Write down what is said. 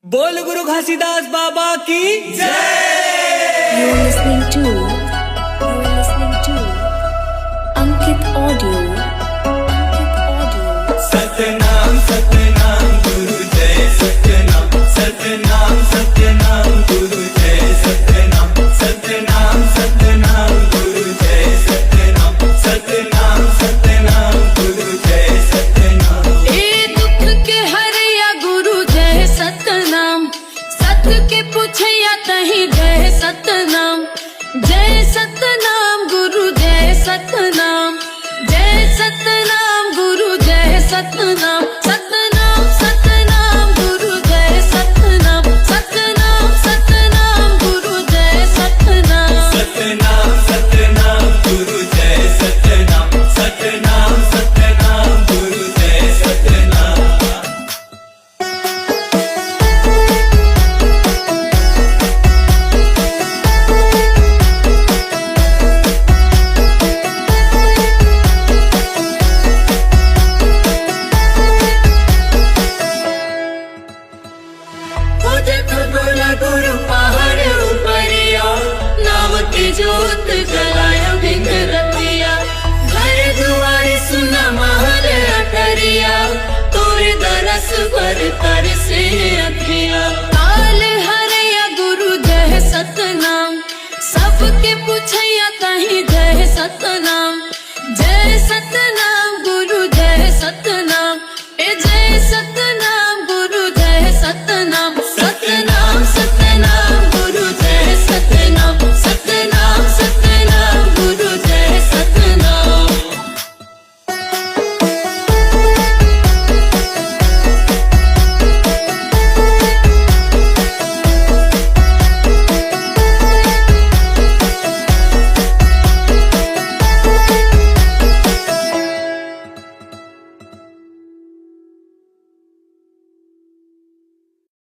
बोल गुरु घासीदास बाबा की You're listening to Ankit Audio. Satnam Satnam गुरु जय सतनाम सतनाम सतनाम गुरु जय सतनाम सतनाम सतनाम गुरु जय सतनाम सतनाम सतनाम गुरु जय सतनाम। ए दुख के हरिया गुरु जय सतनाम, सत के पूछया तही जय सतनाम, जय सतनाम गुरु जय सतनाम, जय सतनाम गुरु जय सतनाम, सतनाम सतनाम गुरु जय सतनाम, सतनाम सतनाम गुरु जय सतनाम। सतनाम सतनाम गुरु जय सतनाम सतनाम सतनाम गुरु जय सतनाम। बोला गुरु पहाड़ ऊपरिया, नाम की जोत जलाई